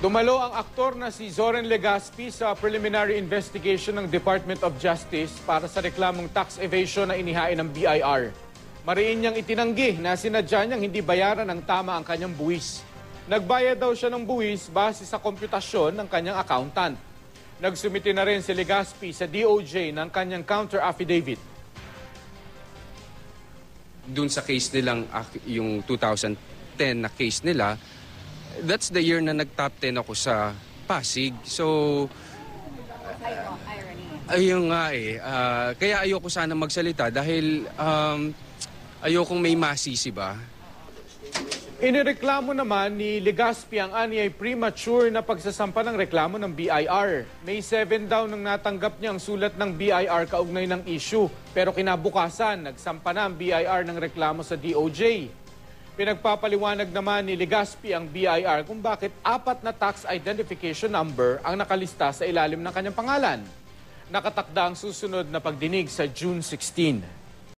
Dumalo ang aktor na si Zoren Legaspi sa preliminary investigation ng Department of Justice para sa reklamong tax evasion na inihain ng BIR. Mariin niyang itinanggi na sinadya niyang hindi bayaran ng tama ang kanyang buwis. Nagbayad daw siya ng buwis base sa komputasyon ng kanyang accountant. Nagsumite na rin si Legaspi sa DOJ ng kanyang counter affidavit. Doon sa case nilang yung 2010 na case nila, that's the year na nag-top 10 ako sa Pasig. So, ayun nga eh. Kaya ayoko sana magsalita dahil ayokong may masisi ba. Inireklamo naman ni Legaspi ang anyay premature na pagsasampa ng reklamo ng BIR. May 7 daw nang natanggap niya ang sulat ng BIR kaugnay ng issue. Pero kinabukasan, nagsampa na ang BIR ng reklamo sa DOJ. Pinagpapaliwanag naman ni Legaspi ang BIR kung bakit 4 na tax identification number ang nakalista sa ilalim ng kanyang pangalan. Nakatakda ang susunod na pagdinig sa June 16.